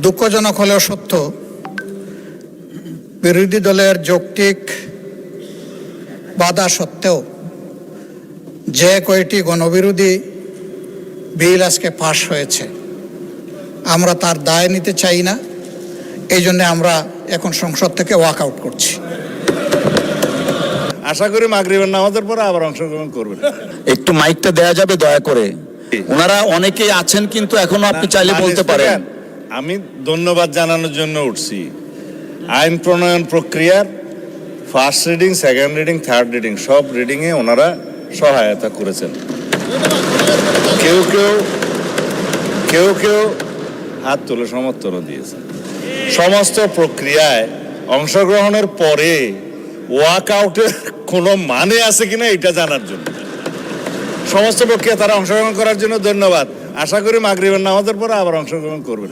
দুঃখজনক হলেও সত্য, বিরোধী দলের যৌক্তিক বাধা সত্ত্বেও যে কয়টি গণবিরোধী বিল আজকে পাশ হয়েছে, আমরা তার দায় নিতে চাই না। এই জন্য আমরা এখন সংসদ থেকে ওয়াক আউট করছি। আশা করি মাগরিবের নামাজের পরে আবার অংশগ্রহণ করবেন। একটু মাইকটা দেয়া যাবে দয়া করে? ওনারা অনেকেই আছেন, কিন্তু এখনো আপনি চাইলে বলতে পারেন। আমি ধন্যবাদ জানানোর জন্য উঠছি। আইন প্রণয়ন প্রক্রিয়ার first reading, second reading, third reading সব রিডিংয়ে ওনারা সহায়তা করেছেন। কেউ কেউ হাত তুলে সমর্থনও দিয়েছেন। সমস্ত প্রক্রিয়ায় অংশগ্রহণের পরে ওয়াক আউটের কোনো মানে আছে কিনা এটা জানার জন্য, সমস্ত প্রক্রিয়া তারা অংশগ্রহণ করার জন্য ধন্যবাদ। আশা করি মাগরিবের নামাজের পরে আবার অংশগ্রহণ করবেন।